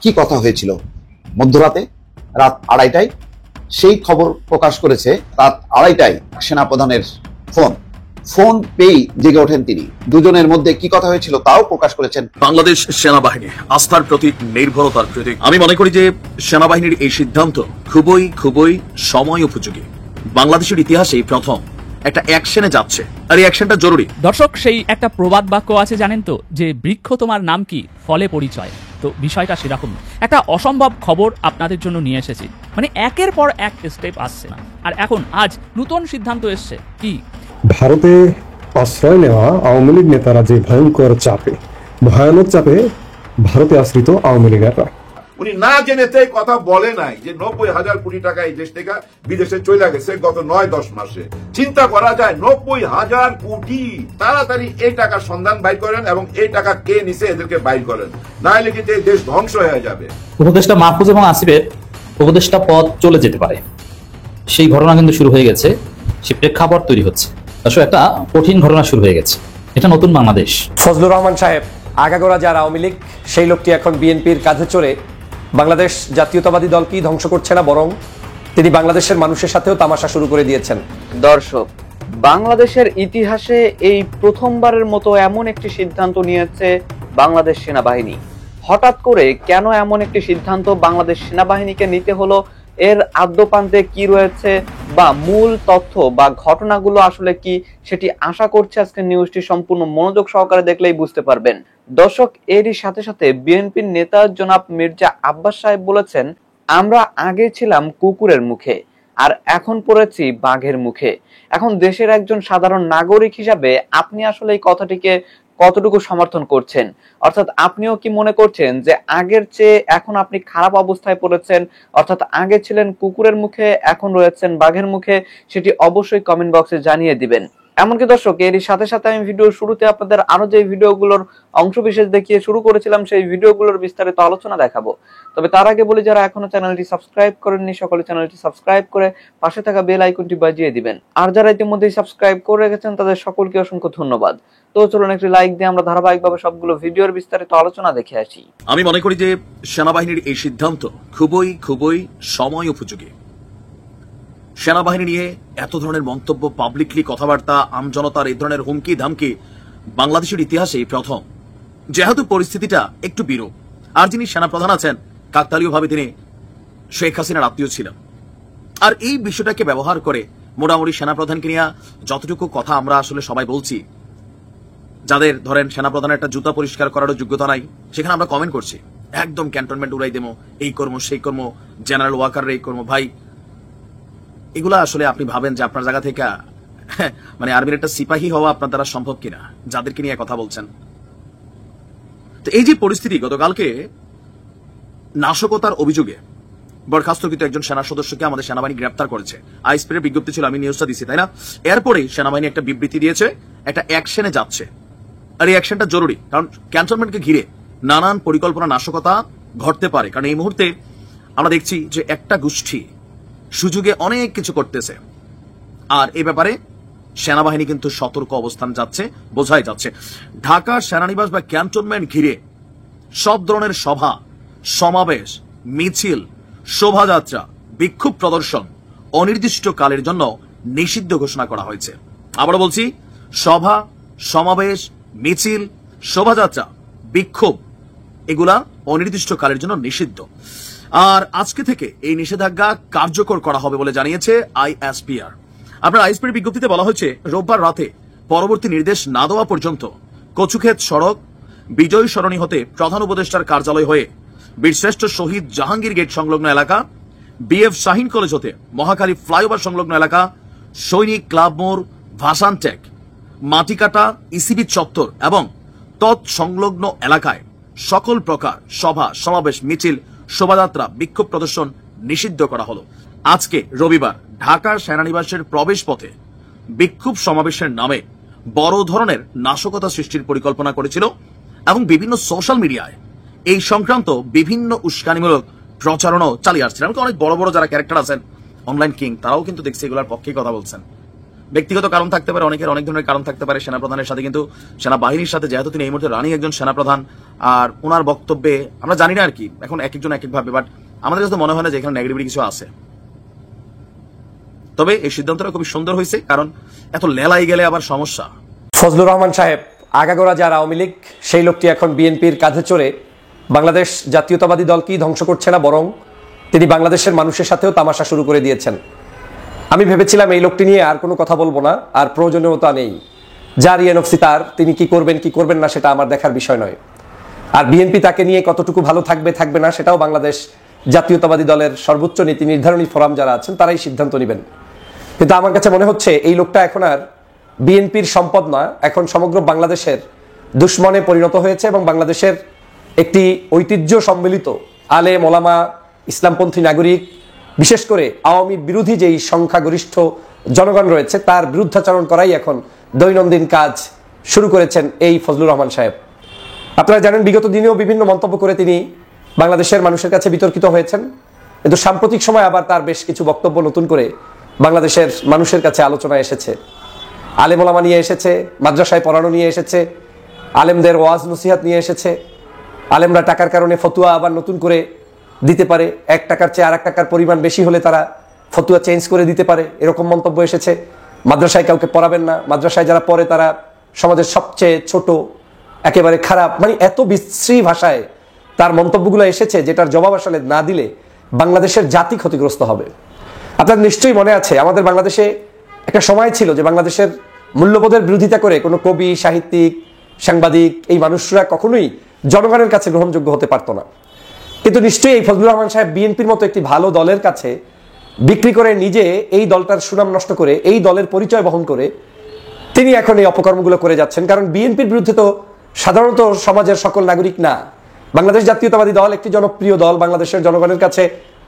কি কথা হয়েছিল মধ্যরাতে রাত 2:30টায় সেই খবর প্রকাশ করেছে রাত 2:30টায় সেনাপ্রধানের ফোন পেয়ে জেগে ওঠেন তিনি। দুজনের মধ্যে কি কথা হয়েছিল তাও প্রকাশ করেছেন। বাংলাদেশ সেনাবাহিনী আস্থার প্রতীক, নির্ভরতার প্রতীক। আমি মনে করি যে সেনাবাহিনীর এই সিদ্ধান্ত খুবই সময় উপযোগী। বাংলাদেশের ইতিহাসে প্রথম একটা অ্যাকশনে যাচ্ছে, আর এই অ্যাকশনটা জরুরি। দর্শক, সেই একটা প্রবাদ বাক্য আছে জানেন তো, যে বৃক্ষ তোমার নাম কি, ফলে পরিচয়। তো বিষয়টা সেরকম। একটা অসম্ভব খবর আপনাদের জন্য নিয়ে এসেছি। মানে একের পর এক স্টেপ আসছে না, আর এখন আজ নতুন সিদ্ধান্ত এসছে। কি? ভারতে আশ্রয় নেওয়া আওয়ামী লীগ নেতারা যে ভয়ানক চাপে ভারতে আশ্রিত আওয়ামী লীগাররা, উনি না জেনেতে কথা বলে নাই যে 90,000 কোটি টাকা এই দেশ থেকে বিদেশে চলে গেছে গত 9-10 মাসে। চিন্তা করা যায় 90,000 কোটি। তাড়াতাড়ি এই টাকার সন্ধান বাইর করেন এবং এই টাকা কে নিছে এদেরকে বাইর করেন, না হলে কিন্তু এই দেশ ধ্বংস হয়ে যাবে। উপদেষ্টা মাহফুজ এবং আসিফের উপদেষ্টা পদ চলে যেতে পারে, সেই ঘটনা কিন্তু শুরু হয়ে গেছে। সে প্রেক্ষাপট তৈরি হচ্ছে। আসলে একটা কঠিন ঘটনা শুরু হয়ে গেছে। এটা নতুন বাংলাদেশ। ফজলুর রহমান সাহেব, আগাগোড়া যার আওয়ামী লীগ, সেই লোকটি এখন বিএনপির কাঁধে চড়ে বাংলাদেশ জাতীয়তাবাদী দলকেই ধ্বংস করছে না, বরং তিনি বাংলাদেশের মানুষের সাথেও তামাশা শুরু করে দিয়েছেন। দর্শক, বাংলাদেশের ইতিহাসে এই প্রথমবারের মতো এমন একটি সিদ্ধান্ত নিয়েছে বাংলাদেশ সেনাবাহিনী। হঠাৎ করে কেন এমন একটি সিদ্ধান্ত বাংলাদেশ সেনাবাহিনীকে নিতে হলো, এর আদ্যপ্রান্তে কি রয়েছে বা মূল তথ্য বা ঘটনাগুলো আসলে কি, সেটি আশা করছি আজকে নিউজটি সম্পূর্ণ মনোযোগ সহকারে দেখলেই বুঝতে পারবেন। দর্শক, এরই সাথে সাথে বিএনপির নেতা জনাব মির্জা আব্বাস সাহেব বলেছেন, আমরা আগে ছিলাম কুকুরের মুখে আর এখন পড়েছি বাঘের মুখে। এখন দেশের একজন সাধারণ নাগরিক হিসাবে আপনি আসলে এই কথাটিকে কতটুকু সমর্থন করছেন? অর্থাৎ আপনিও কি মনে করছেন যে আগের চেয়ে এখন আপনি খারাপ অবস্থায় পড়েছেন, অর্থাৎ আগে ছিলেন কুকুরের মুখে, এখন রয়েছেন বাঘের মুখে? সেটি অবশ্যই কমেন্ট বক্সে জানিয়ে দিবেন। এমনকি দর্শক, এরই সাথে সাথে আমি ভিডিওর শুরুতে আপনাদের আরো যে ভিডিওগুলোর অংশবিশেষ দেখিয়ে শুরু করেছিলাম, সেই ভিডিওগুলোর বিস্তারিত আলোচনা দেখাবো। তবে তার আগে বলি, যারা এখনো চ্যানেলটি সাবস্ক্রাইব করেননি, সকলে চ্যানেলটি সাবস্ক্রাইব করে পাশে থাকা বেল আইকনটি বাজিয়ে দিবেন। আর যারা ইতিমধ্যেই সাবস্ক্রাইব করে রেখেছেন তাদের সকলকে অসংখ্য ধন্যবাদ। তো চলুন একটি লাইক দিয়ে আমরা ধারাবাহিকভাবে সবগুলো ভিডিওর বিস্তারিত আলোচনা দেখে আসি। আমি মনে করি যে সেনাবাহিনীর এই সিদ্ধান্ত খুবই সময় উপযোগী। সেনাবাহিনী নিয়ে এত ধরনের মন্তব্য, পাবলিকলি কথাবার্তা, আমজনতার এই ধরনের হুমকি ধামকি বাংলাদেশের ইতিহাসে প্রথম। যেহেতু পরিস্থিতিটা একটু বিরূপ, আর যিনি সেনাপ্রধান আছেন কাকতালীয়ভাবে তিনি শেখ হাসিনার আত্মীয় ছিলেন, আর এই বিষয়টাকে ব্যবহার করে মোটামুটি সেনাপ্রধানকে নিয়ে যতটুকু কথা আমরা আসলে সবাই বলছি, যাদের ধরেন সেনাপ্রধানের একটা জুতা পরিষ্কার করারও যোগ্যতা নাই, সেখানে আমরা কমেন্ট করছি একদম ক্যান্টনমেন্ট উড়াই দেবো, এই কর্ম সেই কর্ম, জেনারেল ওয়াকারের এই কর্ম। ভাই, এগুলা আসলে আপনি ভাবেন যে আপনার জায়গা থেকে মানে আর্মির একটা সিপাহী হওয়া আপনার দ্বারা সম্ভব কিনা, যাদেরকে নিয়ে কথা বলছেন। তো এই যে পরিস্থিতি, গতকালকে নাশকতার অভিযোগে বরখাস্তকৃত একজন সেনা সদস্যকে আমাদের সেনাবাহিনী গ্রেপ্তার করেছে। আইএসপির বিজ্ঞপ্তি ছিল, আমি নিউজটা দিচ্ছি, তাই না? এরপরে সেনাবাহিনী একটা বিবৃতি দিয়েছে, একটা অ্যাকশনে যাচ্ছে। আর এই অ্যাকশনটা জরুরি, কারণ ক্যান্টনমেন্টকে ঘিরে নানান পরিকল্পনা, নাশকতা ঘটতে পারে। কারণ এই মুহূর্তে আমরা দেখছি যে একটা গোষ্ঠী সুযোগে অনেক কিছু করতেছে, আর এই ব্যাপারে সেনাবাহিনী কিন্তু সতর্ক অবস্থান যাচ্ছে, বোঝাই যাচ্ছে। ঢাকা সেনানিবাস বা ক্যান্টনমেন্ট ঘিরে সব ধরনের সভা সমাবেশ, মিছিল, শোভাযাত্রা, বিক্ষোভ প্রদর্শন অনির্দিষ্টকালের জন্য নিষিদ্ধ ঘোষণা করা হয়েছে। আবার বলছি, সভা সমাবেশ, মিছিল, শোভাযাত্রা, বিক্ষোভ এগুলা অনির্দিষ্টকালের জন্য নিষিদ্ধ। আর আজকে থেকে এই নিষেধাজ্ঞা কার্যকর করা হবে বলে জানিয়েছে আইএসপিআর। আপনার আইএসপির বিজ্ঞপ্তিতে বলা হয়েছে, রোববার রাতে পরবর্তী নির্দেশ না দেওয়া পর্যন্ত কচুক্ষেত সড়ক, বিজয় সরণি হতে প্রধান উপদেষ্টার কার্যালয় হয়ে বীরশ্রেষ্ঠ শহীদ জাহাঙ্গীর গেট সংলগ্ন এলাকা, বিএফ শাহিন কলেজ হতে মহাখালী ফ্লাইওভার সংলগ্ন এলাকা, সৈনিক ক্লাব মোড়, ভাসানটেক, মাটিকাটা, ইসিবি চত্বর এবং তৎসংলগ্ন এলাকায় সকল প্রকার সভা সমাবেশ, মিছিল, শোভাযাত্রা, বিক্ষোভ প্রদর্শন নিষিদ্ধ করা হলো। আজকে রবিবার ঢাকার সেনানিবাসের প্রবেশ পথে বিক্ষোভ সমাবেশের নামে বড় ধরনের নাশকতা সৃষ্টির পরিকল্পনা করেছিল এবং বিভিন্ন সোশ্যাল মিডিয়ায় এই সংক্রান্ত বিভিন্ন উস্কানিমূলক প্রচারণাও চালিয়ে আসছিল। অনেক বড় বড় যারা ক্যারেক্টার আছেন, অনলাইন কিং, তারাও কিন্তু দেখছি এগুলোর পক্ষে কথা বলছেন। ব্যক্তিগত কারণ থাকতে পারে, অনেকের অনেক ধরনের কারণ থাকতে পারে সেনাপ্রধানের সাথে, কিন্তু সেনাবাহিনীর সাথে যেহেতু তিনি এই মুহূর্তে রানিং একজন সেনাপ্রধান, আর ওনার বক্তব্যে আমরা জানি না আর কি, এখন এক একজন এক এক ভাবে, বাট আমাদের কাছে মনে হয় না যে এখানে নেগেটিভিটি কিছু আছে। তবে এই সিদ্ধান্তটা খুবই সুন্দর হয়েছে, কারণ এত লেলাই গেলে আবার সমস্যা। ফজলুর রহমান সাহেব, আগাগোড়া যার আওয়ামী লীগ সেই লোকটি এখন বিএনপির কাঁধে চড়ে বাংলাদেশ জাতীয়তাবাদী দলকেই ধ্বংস করছে না, বরং তিনি বাংলাদেশের মানুষের সাথেও তামাশা শুরু করে দিয়েছেন। আমি ভেবেছিলাম এই লোকটি নিয়ে আর কোনো কথা বলবো না, আর প্রয়োজনীয়তা নেই। যার এনওসি তার, তিনি কি করবেন কি করবেন না সেটা আমার দেখার বিষয় নয়। আর বিএনপি তাকে নিয়ে কতটুকু ভালো থাকবে থাকবে না সেটাও বাংলাদেশ জাতীয়তাবাদী দলের সর্বোচ্চ নীতি নির্ধারণী ফোরাম যারা আছেন তারাই সিদ্ধান্ত নেবেন। কিন্তু আমার কাছে মনে হচ্ছে এই লোকটা এখন আর বিএনপির সম্পদ না, এখন সমগ্র বাংলাদেশের দুশ্মনে পরিণত হয়েছে এবং বাংলাদেশের একটি ঐতিহ্য সম্মিলিত আলেম ওলামা, ইসলামপন্থী নাগরিক, বিশেষ করে আওয়ামী বিরোধী যেই সংখ্যাগরিষ্ঠ জনগণ রয়েছে তার বিরুদ্ধাচরণ করাই এখন দৈনন্দিন কাজ শুরু করেছেন এই ফজলুর রহমান সাহেব। আপনারা জানেন বিগত দিনেও বিভিন্ন মন্তব্য করে তিনি বাংলাদেশের মানুষের কাছে বিতর্কিত হয়েছেন, কিন্তু সাম্প্রতিক সময় আবার তার বেশ কিছু বক্তব্য নতুন করে বাংলাদেশের মানুষের কাছে আলোচনায় এসেছে। আলেম ওলামা নিয়ে এসেছে, মাদ্রাসায় পড়ানো নিয়ে এসেছে, আলেমদের ওয়াজ নসিহাত নিয়ে এসেছে, আলেমরা টাকার কারণে ফতুয়া আবার নতুন করে দিতে পারে, 1 টাকার চেয়ে আর 1 টাকার পরিমাণ বেশি হলে তারা ফতুয়া চেঞ্জ করে দিতে পারে, এরকম মন্তব্য এসেছে। মাদ্রাসায় কাউকে পড়াবেন না, মাদ্রাসায় যারা পড়ে তারা সমাজের সবচেয়ে ছোট, একেবারে খারাপ, মানে এত বিশ্রী ভাষায় তার মন্তব্যগুলো এসেছে যেটার জবাব আসলে না দিলে বাংলাদেশের জাতি ক্ষতিগ্রস্ত হবে। আপনার নিশ্চয়ই মনে আছে আমাদের বাংলাদেশে একটা সময় ছিল যে বাংলাদেশের মূল্যবোধের বিরোধিতা করে কোনো কবি, সাহিত্যিক, সাংবাদিক এই মানুষরা কখনোই জনগণের কাছে গ্রহণযোগ্য হতে পারতো না। কিন্তু নিশ্চয়ই এই ফজলুর রহমান সাহেব বিএনপির মতো একটি ভালো দলের কাছে বিক্রি করে নিজে এই দলটার সুনাম নষ্ট করে, এই দলের পরিচয় বহন করে তিনি এখন এই অপকর্মগুলো করে যাচ্ছেন। কারণ বিএনপির বিরুদ্ধে তো সাধারণত সমাজের সকল নাগরিক না, বাংলাদেশ জাতীয়তাবাদী দল একটি জনপ্রিয় দল, বাংলাদেশের জনগণের কাছে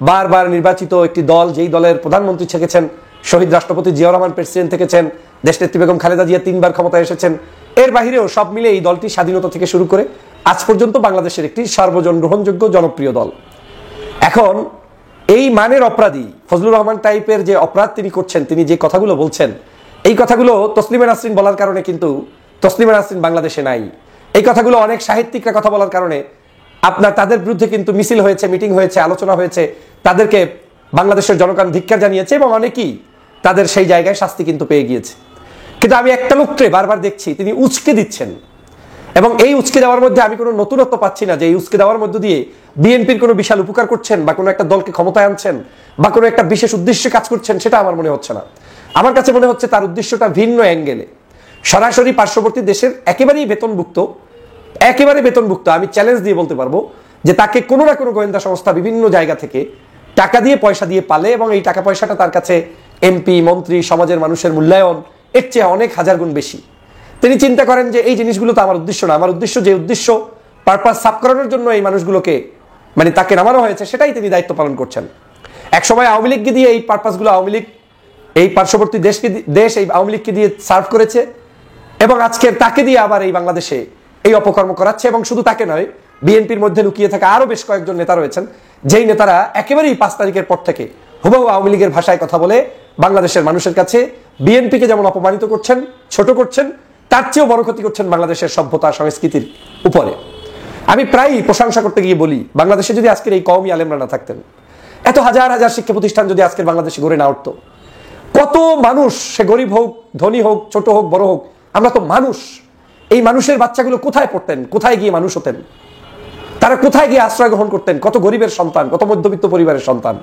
বারবার নির্বাচিত একটি দল, যেই দলের প্রধানমন্ত্রী থেকেছেন শহীদ রাষ্ট্রপতি জিয়াউর রহমান, প্রেসিডেন্ট থেকেছেন দেশনেত্রী বেগম খালেদা জিয়া, 3 বার ক্ষমতায় এসেছেন। এর বাহিরেও সব মিলে এই দলটি স্বাধীনতা থেকে শুরু করে আজ পর্যন্ত বাংলাদেশের একটি সার্বজন গ্রহণযোগ্য জনপ্রিয় দল। এখন এই মানের অপরাধী ফজলুর রহমান টাইপের যে অপরাধ তিনি করছেন, তিনি যে কথাগুলো বলছেন, এই কথাগুলো তসলিমা নাসরিন বলার কারণে কিন্তু তসলিমা নাসরিন বাংলাদেশে নাই। এই কথাগুলো অনেক সাহিত্যিকরা কথা বলার কারণে আপনার তাদের বিরুদ্ধে কিন্তু মিছিল হয়েছে, মিটিং হয়েছে, আলোচনা হয়েছে, তাদেরকে বাংলাদেশের জনগণ ধিক্কার জানিয়েছে এবং অনেকেই তাদের সেই জায়গায় শাস্তি কিন্তু পেয়ে গিয়েছে। কিন্তু আমি একটা লোককে বারবার দেখছি তিনি উচকে দিচ্ছেন, এবং এই উচকে দেওয়ার মধ্যে আমি কোনো নতুনত্ব পাচ্ছি না যে এই উচকে দেওয়ার মধ্য দিয়ে বিএনপির কোনো বিশাল উপকার করছেন বা কোনো একটা দলকে ক্ষমতায় আনছেন বা কোনো একটা বিশেষ উদ্দেশ্যে কাজ করছেন, সেটা আমার মনে হচ্ছে না। আমার কাছে মনে হচ্ছে তার উদ্দেশ্যটা ভিন্ন অ্যাঙ্গেলে, সরাসরি পার্শ্ববর্তী দেশের একেবারে বেতনভুক্ত আমি চ্যালেঞ্জ দিয়ে বলতে পারবো যে তাকে কোনো না কোনো গোয়েন্দা সংস্থা বিভিন্ন জায়গা থেকে টাকা দিয়ে পয়সা দিয়ে পালে, এবং এই টাকা পয়সাটা তার কাছে এমপি, মন্ত্রী, সমাজের মানুষের মূল্যায়ন এর চেয়ে অনেক হাজার গুণ বেশি। তিনি চিন্তা করেন যে এই জিনিসগুলো তো আমার উদ্দেশ্য না, আমার উদ্দেশ্য যে উদ্দেশ্য পারপাস সাফ করানোর জন্য এই মানুষগুলোকে মানে তাকে নামানো হয়েছে সেটাই তিনি দায়িত্ব পালন করছেন। একসময় আওয়ামী লীগকে দিয়ে এই পারপাসগুলো আওয়ামী লীগ এই পার্শ্ববর্তী দেশ এই আওয়ামী লীগকে দিয়ে সার্ভ করেছে, এবং আজকে তাকে দিয়ে আবার এই বাংলাদেশে এই অপকর্ম করাচ্ছে। এবং শুধু তাকে নয়, বিএনপির মধ্যে লুকিয়ে থাকা আরো বেশ কয়েকজন নেতা রয়েছেন, যেই নেতারা একেবারেই 5 তারিখের পর থেকে হুবহু আওয়ামী লীগের ভাষায় কথা বলে বাংলাদেশের মানুষের কাছে বিএনপিকে যেমন অপমানিত করছেন, ছোট করছেন, তার চেয়েও বড় ক্ষতি করছেন বাংলাদেশের সভ্যতা সংস্কৃতির উপরে। আমি প্রায়ই প্রশংসা করতে গিয়ে বলি, বাংলাদেশে যদি আজকের এই কওমি আলেমরা না থাকতেন, এত হাজার হাজার শিক্ষা প্রতিষ্ঠান যদি আজকের বাংলাদেশে গড়ে না উঠতো, কত মানুষ, সে গরিব হোক, ধনী হোক, ছোট হোক, বড় হোক, আমরা তো মানুষ, এই মানুষের বাচ্চাগুলো কোথায় পড়তেন, কোথায় গিয়ে মানুষ হতেন, তারা কোথায় গিয়ে আশ্রয় গ্রহণ করতেন, কত গরিবের সন্তান, কত মধ্যবিত্ত পরিবারের সন্তান,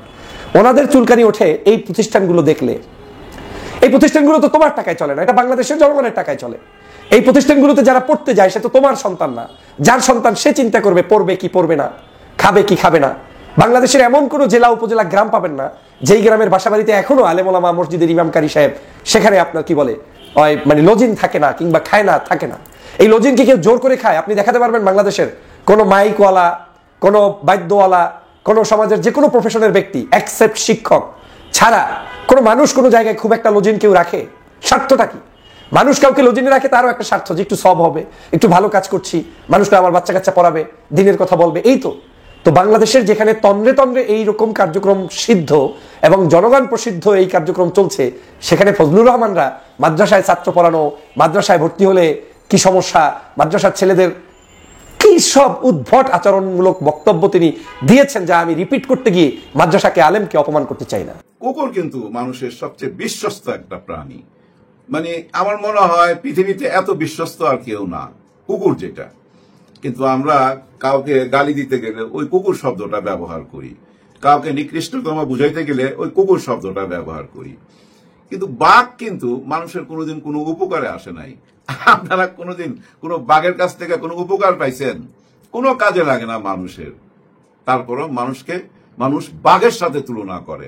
ওনাদের চুলকানি ওঠে এই প্রতিষ্ঠানগুলো দেখলে। এই প্রতিষ্ঠানগুলো তো তোমার টাকায় চলে না, এটা বাংলাদেশের জনগণের টাকায় চলে। এই প্রতিষ্ঠানগুলোতে যারা পড়তে যায় সে তো তোমার সন্তান না, যার সন্তান সে চিন্তা করবে পড়বে কি পড়বে না, খাবে কি খাবে না। বাংলাদেশের এমন কোনো জেলা, উপজেলা, গ্রাম পাবেন না যেই গ্রামের বাসাবাড়িতে এখনো আলেম ওলামা, মসজিদের ইমাম, কারি সাহেব, সেখানে আপনার কি বলে মানে লজিন থাকে না, কিংবা খায় না, থাকে না। এই লজিন কি কেউ জোর করে খায়? আপনি দেখাতে পারবেন বাংলাদেশের কোনো মাইকওয়ালা, কোনো বাদ্যওয়ালা, কোনো সমাজের যে কোনো প্রফেশনের ব্যক্তি এক্সেপ্ট শিক্ষক ছাড়া কোনো মানুষ কোনো জায়গায় খুব একটা লজিন কেউ রাখে? স্বার্থটা কি? মানুষ কাউকে লজিনে রাখে তারও একটা স্বার্থ, যে একটু সব হবে, একটু ভালো কাজ করছি, মানুষটা আমার বাচ্চা কাচ্চা পড়াবে, দিনের কথা বলবে, এই তো। তো বাংলাদেশের যেখানে তন্দ্রে তন্দ্রে এইরকম কার্যক্রম সিদ্ধ এবং জনগণ প্রসিদ্ধ এই কার্যক্রম চলছে, সেখানে ফজলুর রহমানরা মাদ্রাসায় ছাত্র পড়ানো, মাদ্রাসায় ভর্তি হলে কি সমস্যা, মাদ্রাসার ছেলেদের কি সব উদ্ভট আচরণমূলক বক্তব্য তিনি দিয়েছেন, যা আমি রিপিট করতে গিয়ে মাদ্রাসাকে আলেমকে অপমান করতে চাই না। কুকুর কিন্তু মানুষের সবচেয়ে বিশ্বস্ত একটা প্রাণী। মানে আমার মনে হয় পৃথিবীতে এত বিশ্বস্ত আর কেউ না, কুকুর যেটা। কিন্তু আমরা কাউকে গালি দিতে গেলে ওই কুকুর শব্দটা ব্যবহার করি, কাউকে নিকৃষ্টতম বুঝাইতে গেলে ওই কুকুর শব্দটা ব্যবহার করি। কিন্তু বাঘ কিন্তু মানুষের কোনোদিন কোনো উপকারে আসে নাই। আপনারা কোনোদিন কোনো বাঘের কাছ থেকে কোনো উপকার পাইছেন? কোনো কাজে লাগে না মানুষের। তারপরও মানুষ বাঘের সাথে তুলনা করে,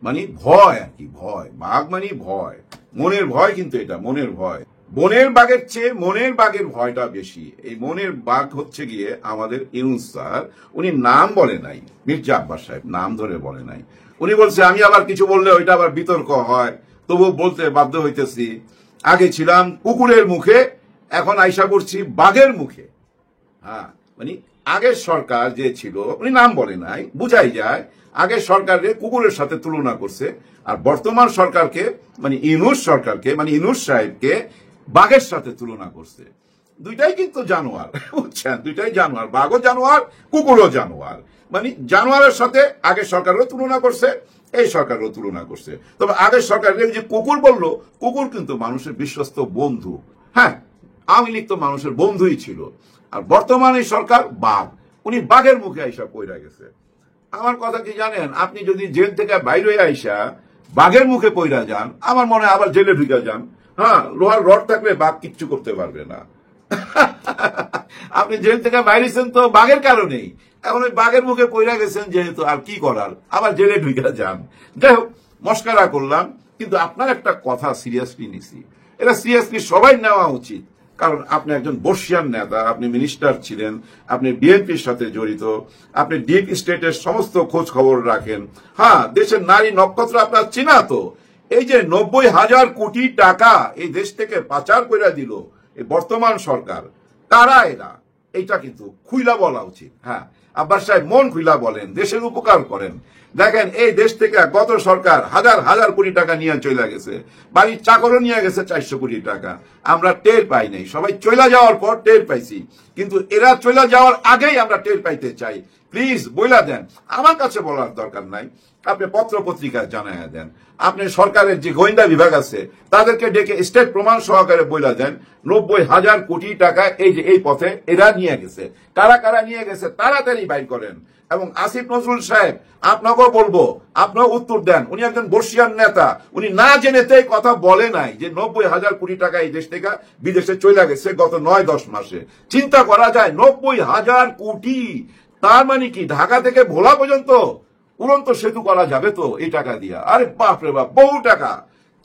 মানে ভয় আর কি, ভয়। বাঘ মানে ভয়, মনের ভয়। কিন্তু এটা মনের ভয়। বনের বাঘের চেয়ে মনের বাঘের ভয়টা বেশি। এই মনের বাঘ হচ্ছে গিয়ে আমাদের ইউনূস স্যার। উনি নাম বলে নাই, মির্জা আব্বাস সাহেব নাম ধরে বলে নাই। উনি বলছে আমি আবার কিছু বললে ওইটা আবার বিতর্ক হয়, তবু বলতে বাধ্য হইতেছি। আগে ছিলাম কুকুরের মুখে, এখন আইসা করছি বাঘের মুখে। হ্যাঁ, মানে আগের সরকার যে ছিল, উনি নাম বলে নাই, বুঝাই যায় আগের সরকারকে কুকুরের সাথে তুলনা করছে, আর বর্তমান সরকারকে মানে ইউনূস সরকারকে, মানে ইউনূস সাহেবকে বাঘের সাথে তুলনা করছে। দুইটাই কিন্তু জানোয়ার, বুঝছেন? দুইটাই জানোয়ার, বাঘও জানোয়ার, কুকুরও জানোয়ার। মানে জানোয়ারের সাথে আগের সরকারও তুলনা করছে, এই সরকারও তুলনা করছে। তবে আগের সরকারের যে কুকুর বললো, কুকুর কিন্তু মানুষের বিশ্বস্ত বন্ধু। হ্যাঁ, আওয়ামী লীগ তো মানুষের বন্ধুই ছিল। আর বর্তমানে সরকার বাঘ, উনি বাঘের মুখে আইসা পইরা গেছে। আমার কথা কি জানেন, আপনি যদি জেল থেকে বাইরে আইসা বাঘের মুখে পইরা যান, আমার মনে হয় আবার জেলে ঢুকে যান। হ্যাঁ, লোহার রড থাকলে বাঘ কিচ্ছু করতে পারবে না। আপনি জেল থেকে বাইরেছেন তো বাঘের কারণেই, এখন ওই বাঘের মুখে পইরা গেছেন যেহেতু, আর কি করার, আবার জেলে ঢুকে যান। যাই হোক, মস্কারা করলাম, কিন্তু আপনার একটা কথা সিরিয়াসলি নিছি। এটা সিরিয়াসলি সবাই নেওয়া উচিত, কারণ আপনি একজন বর্ষিয়ান নেতা, আপনি মিনিস্টার ছিলেন, আপনি বিএনপির সাথে জড়িত, আপনি ডিপ স্টেটের সমস্ত খোঁজ খবর রাখেন। হ্যাঁ, দেশের নারী নক্ষত্র আপনার চেনা তো। এই যে 90,000 কোটি টাকা এই দেশ থেকে পাচার করে দিল এই বর্তমান সরকার, কারা এরা? এইটা কিন্তু খুইলা বলা উচিত। হ্যাঁ, আব্বাস সাহেব মন খুইলা বলেন, দেশের উপকার করেন। দেখেন, এই দেশ থেকে গত সরকার হাজার হাজার কোটি টাকা নিয়ে চলে গেছে, বাড়ির চাকরও নিয়ে গেছে 400 কোটি টাকা। আমরা টের পাই নাই, সবাই চলে যাওয়ার পর টের পাইছি, কিন্তু এরা চলে যাওয়ার আগেই আমরা টের পাইতে চাই। প্লিজ বইলা দেন, আমার কাছে বলার দরকার নাই, আপনি পত্র পত্রিকায় জানাইয়া দেন। আপনি সরকারের যে গোয়েন্দা বিভাগ আছে তাদেরকে ডেকে স্টেট প্রমাণ সহকারে বইলা দেন 90,000 কোটি টাকা এই যে এই পথে এরা নিয়ে গেছে। কারা কারা নিয়ে গেছে তাড়াতাড়ি বাইর করেন। এবং আসিফ নজরুল সাহেব, আপনাকেও বলবো, আপনাও উত্তর দেন। উনি একজন বর্ষিয়ান নেতা, উনি না জেনেতেই কথা বলে নাই যে 90,000 কোটি টাকা এই দেশ থেকে বিদেশে চলে গেছে গত 9-10 মাসে। চিন্তা করা যায়, 90,000 কোটি, তার মানে কি ঢাকা থেকে ভোলা পর্যন্ত উড়ন্ত সেতু করা যাবে তো এই টাকা দিয়া? আরে বাপ রে বাপ, বহু টাকা।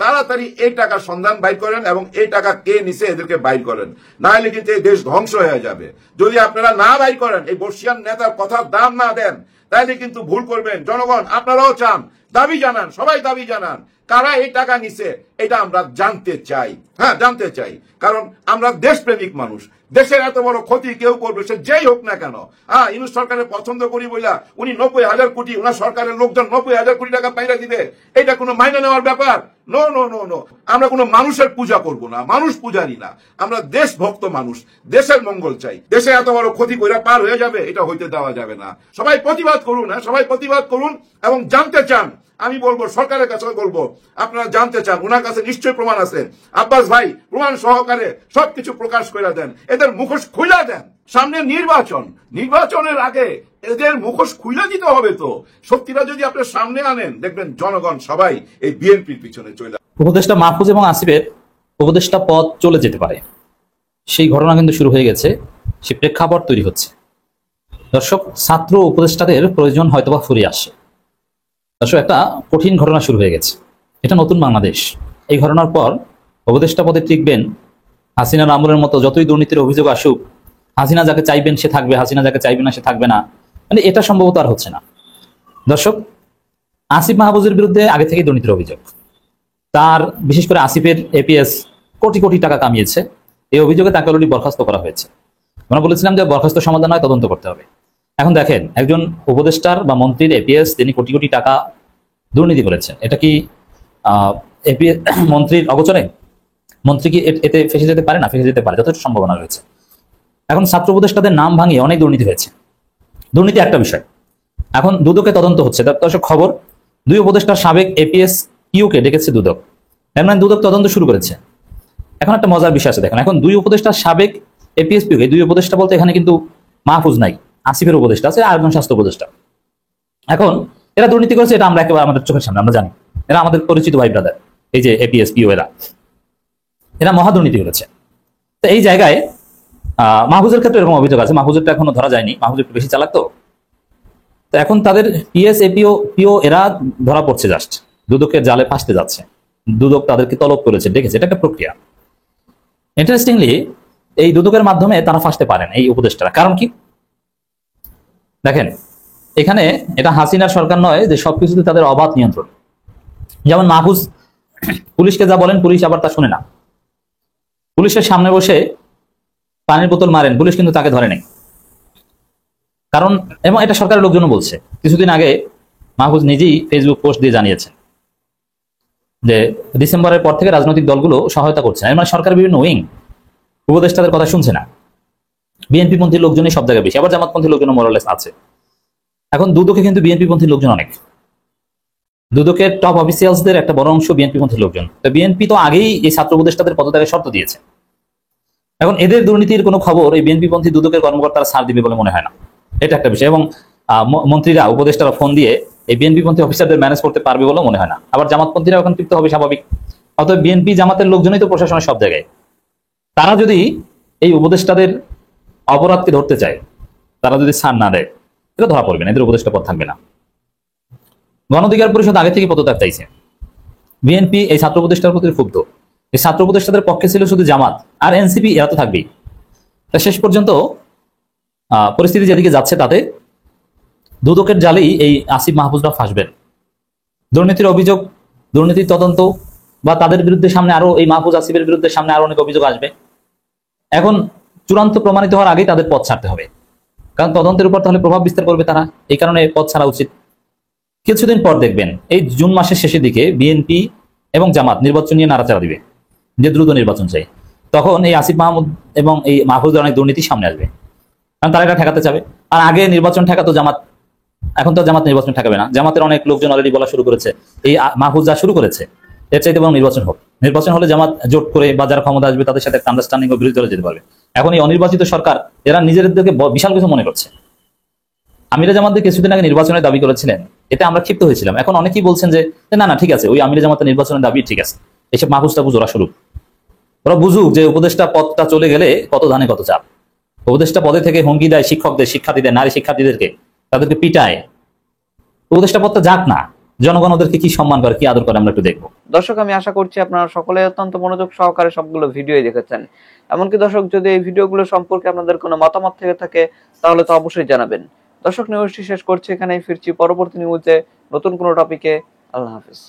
তাড়াতাড়ি এই টাকার সন্ধান বাইর করেন এবং এই টাকা কে নিছে এদেরকে বাইর করেন, না হলে কিন্তু এই দেশ ধ্বংস হয়ে যাবে। যদি আপনারা না বাইর করেন, এই বর্ষিয়ান নেতার কথার দাম না দেন, তাহলে কিন্তু ভুল করবেন। জনগণ আপনারাও চান, দাবি জানান, সবাই দাবি জানান, কারা এই টাকা নিছে এটা আমরা জানতে চাই। হ্যাঁ, জানতে চাই, কারণ আমরা দেশপ্রেমিক মানুষ। দেশের এত বড় ক্ষতি কেউ করবে, সে যেই হোক না কেন। হ্যাঁ, ইউনূস সরকারের পছন্দ করি বইলা উনি 90,000 কোটি, উনার সরকারের লোকজন 90,000 কোটি টাকা পাইরা দিবে, এটা কোনো মাইনে নেওয়ার ব্যাপার? No no no no. আমরা কোনো মানুষের পূজা করব না, মানুষ পূজারি না, আমরা দেশভক্ত মানুষ, দেশের মঙ্গল চাই। দেশে এত বড় ক্ষতি কইরা পার হয়ে যাবে, এটা হইতে দেওয়া যাবে না। সবাই প্রতিবাদ করুন, হ্যাঁ সবাই প্রতিবাদ করুন এবং জানতে চান। আমি বলবো, সরকারের কাছে বলবো, আপনারা জানতে চান, ওনার কাছে নিশ্চয়ই প্রমাণ আছে। আব্বাস ভাই প্রমাণ সহকারে সবকিছু প্রকাশ করে দেন, এদের মুখোশ খুইলা দেন। সামনে নির্বাচন, নির্বাচনের আগে এদের মুখোশ খুইলা দিতে হবে। তো সত্যিটা যদি আপনি সামনে আনেন, দেখবেন জনগণ সবাই এই বিএনপির পিছনে চলে। উপদেষ্টা মাহফুজ এবং আসিফের উপদেষ্টা পদ চলে যেতে পারে, সেই ঘটনা কিন্তু শুরু হয়ে গেছে, সে প্রেক্ষাপট তৈরি হচ্ছে। দর্শক, ছাত্র উপদেষ্টাদের প্রয়োজন হয়তোবা ফুরিয়ে আসে। দর্শক, একটা কঠিন ঘটনা শুরু হয়ে গেছে, এটা নতুন বাংলাদেশ। এই ঘটনার পর উপদেষ্টা পদে টিকবেন হাসিনার আমলের মতো যতই দুর্নীতির অভিযোগ আসুক, হাসিনা যাকে চাইবেন সে থাকবে, হাসিনা যাকে চাইবে না সে থাকবে না, মানে এটা সম্ভবত আর হচ্ছে না। দর্শক, আসিফ মাহফুজের বিরুদ্ধে আগে থেকেই দুর্নীতির অভিযোগ। তার বিশেষ করে আসিফের এপিএস কোটি কোটি টাকা কামিয়েছে, এই অভিযোগে তাকে অলরেডি বরখাস্ত করা হয়েছে। আমরা বলেছিলাম যে বরখাস্ত সমাধান হয়, তদন্ত করতে হবে। এখন দেখেন, একজন উপদেষ্টার বা মন্ত্রীর এপিএস তিনি কোটি কোটি টাকা দুর্নীতি করেছেন, এটা কি এপিএস মন্ত্রীর অগোচরে? মন্ত্রী কি এতে ফেসে যেতে পারে? না, ফেসে যেতে পারে, যথেষ্ট সম্ভাবনা রয়েছে। এখন ছাত্র উপদেষ্টাদের নাম ভাঙিয়ে অনেক দুর্নীতি হয়েছে। দুর্নীতি একটা বিষয়, এখন দুদকে তদন্ত হচ্ছে। তার খবর, 2 উপদেষ্টার সাবেক এপিএস পিওকে ডেকেছে দুদক, এর মানে দুদক তদন্ত শুরু করেছে। এখন একটা মজার বিষয় আছে, দেখেন, এখন 2 উপদেষ্টার সাবেক এপিএস পিওকে, 2 উপদেষ্টা বলতে এখানে কিন্তু মাহফুজ নাই, আসিফের উপদেষ্টা আছে, আর একজন স্বাস্থ্য উপদেষ্টা। এখন এরা দুর্নীতি করেছে, এটা আমরা একেবারে আমাদের চোখের সামনে আমরা জানি, এরা আমাদের পরিচিত ভাই ব্রাদার, এই যে এপিএস পিও, এরা মহা দুর্নীতি করেছে। তো এই জায়গায় মাহফুজের ক্ষেত্রে এরকম অভিযোগ আছে, মাহফুজেরটা এখনো ধরা যায়নি, মাহফুজ একটু বেশি চালাক তো এখন তাদের পিএস এপিও পিও এরা ধরা পড়ছে, জাস্ট দুদকের জালে ফাঁসতে যাচ্ছে, দুদক তাদেরকে তলব করেছে, ডেকেছে, এটা একটা প্রক্রিয়া। ইন্টারেস্টিংলি এই দুদকের মাধ্যমে তারা ফাঁসতে পারেন এই উপদেষ্টারা, কারণ কি দেখেন, এখানে এটা হাসিনার সরকার নয় যে সবকিছুতে তাদের অবাধ নিয়ন্ত্রণ। যেমন মাহফুজ পুলিশকে যা বলেন পুলিশ আবার তা শুনে না, পুলিশের সামনে বসে পানির বোতল মারেন, পুলিশ কিন্তু তাকে ধরে নেই, কারণ এবং এটা সরকারের লোকজনও বলছে। কিছুদিন আগে মাহফুজ নিজেই ফেসবুক পোস্ট দিয়ে জানিয়েছেন যে ডিসেম্বরের পর থেকে রাজনৈতিক দলগুলো সহায়তা করছে, এর মানে সরকারের বিভিন্ন উইং উপদেষ্টাদের কথা শুনছে না। বিএনপি পন্থী লোকজনই সব জায়গায় বেশি, আবার জামাতপন্থী লোকজন মোরালেস আছে। এখন দুদকে কিন্তু বিএনপি পন্থী লোকজন অনেক, দুদকের টপ অফিসিয়ালসদের একটা বড় অংশ বিএনপি পন্থী লোকজন। তো বিএনপি তো আগেই এই ছাত্র উপদেষ্টাদের পদত্যাগের শর্ত দিয়েছে। এখন এদের দুর্নীতির কোনো খবর এই বিএনপি পন্থী দুদকের কর্মকর্তারা ছাড় দিবে বলে মনে হয় না, এটা একটা বিষয়। এবং মন্ত্রীরা উপদেষ্টারা ফোন দিয়ে এই বিএনপি পন্থী অফিসারদের ম্যানেজ করতে পারবে বলে মনে হয় না। আবার জামাতপন্থীরা এখন তৃপ্ত হবে স্বাভাবিক, অতএব বিএনপি জামাতের লোকজনই তো প্রশাসনের সব জায়গায়। তারা যদি এই উপদেষ্টাদের অপরাধকে ধরতে চায়, তারা যদি ছাড় না দেয়, এটা ধরা পড়বে না, এদের উপদেষ্টা পদ থাকবে না। গণ অধিকার পরিষদ আগে থেকে পদত্যাগ চাইছে, বিএনপি এই ছাত্র উপদেষ্টার প্রতি ক্ষুব্ধ। এই ছাত্র উপদেষ্টাদের পক্ষে ছিল শুধু জামাত আর এনসিপি, এরা তো থাকবেই। তা শেষ পর্যন্ত পরিস্থিতি যেদিকে যাচ্ছে তাতে দুদকের জালেই এই আসিফ মাহফুজরা ফাঁসবেন। দুর্নীতির অভিযোগ, দুর্নীতির তদন্ত বা তাদের বিরুদ্ধে সামনে আরো এই মাহফুজ আসিফের বিরুদ্ধে সামনে আরো অনেক অভিযোগ আসবে। এখন চূড়ান্ত প্রমাণিত হওয়ার আগেই তাদের পদ ছাড়তে হবে, কারণ তদন্তের উপর তাহলে প্রভাব বিস্তার করবে তারা, এই কারণে পদ ছাড়া উচিত। কিছুদিন পর দেখবেন এই জুন মাসের শেষের দিকে বিএনপি এবং জামাত নির্বাচন নিয়ে নাড়াচাড়া দিবে যে দ্রুত নির্বাচন চাই, তখন এই আসিফ মাহমুদ এবং এই মাহফুজের অনেক দুর্নীতি সামনে আসবে, কারণ তারা এটা ঠেকাতে চাবে। আর আগে নির্বাচন ঠেকাতো জামাত, এখন তো জামাত নির্বাচন ঠেকাবে না। জামাতের অনেক লোকজন অলরেডি বলা শুরু করেছে এই মাহফুজ যা শুরু করেছে এর চাইতে বরং নির্বাচন হোক, নির্বাচন হলে জামাত জোট করে বা যারা ক্ষমতা আসবে তাদের সাথে একটা আন্ডারস্ট্যান্ডিং ও বিরোধী দলে যেতে পারবে। এখন এই অনির্বাচিত সরকার এরা নিজেদেরকে বিশাল কিছু মনে করছে। আমিরা জামাতদের কিছুদিন আগে নির্বাচনের দাবি করেছিলেন, এতে আমরা ক্ষিপ্ত হয়েছিলাম। এখন অনেকেই বলছেন যে না না ঠিক আছে, ওই আমিরা জামাতের নির্বাচনের দাবি ঠিক আছে, এসব মাহফুজটা বুঝ, ওরা শুরু, ওরা বুঝুক যে উপদেষ্টা পদটা চলে গেলে কত ধানে কত চাপ। উপদেষ্টা পদে থেকে হুমকি দেয় শিক্ষকদের, শিক্ষার্থীদের, নারী শিক্ষার্থীদেরকে, তাদেরকে পিটায়। উপদেষ্টা পদটা যাক না, জনগণ ওদেরকে কি সম্মান করে, কি আদর করে, আমরা একটু দেখবো। দর্শক, আমি আশা করছি আপনারা সকলে অত্যন্ত মনোযোগ সহকারে সবগুলো ভিডিওই দেখেছেন। এমনকি দর্শক, যদি এই ভিডিওগুলো সম্পর্কে আপনাদের কোনো মতামত থেকে থাকে তাহলে তো অবশ্যই জানাবেন। দর্শক, নিউজটি শেষ করছি এখানেই, ফিরছি পরবর্তী নিউজে নতুন কোনো টপিকে। আল্লাহ হাফিজ।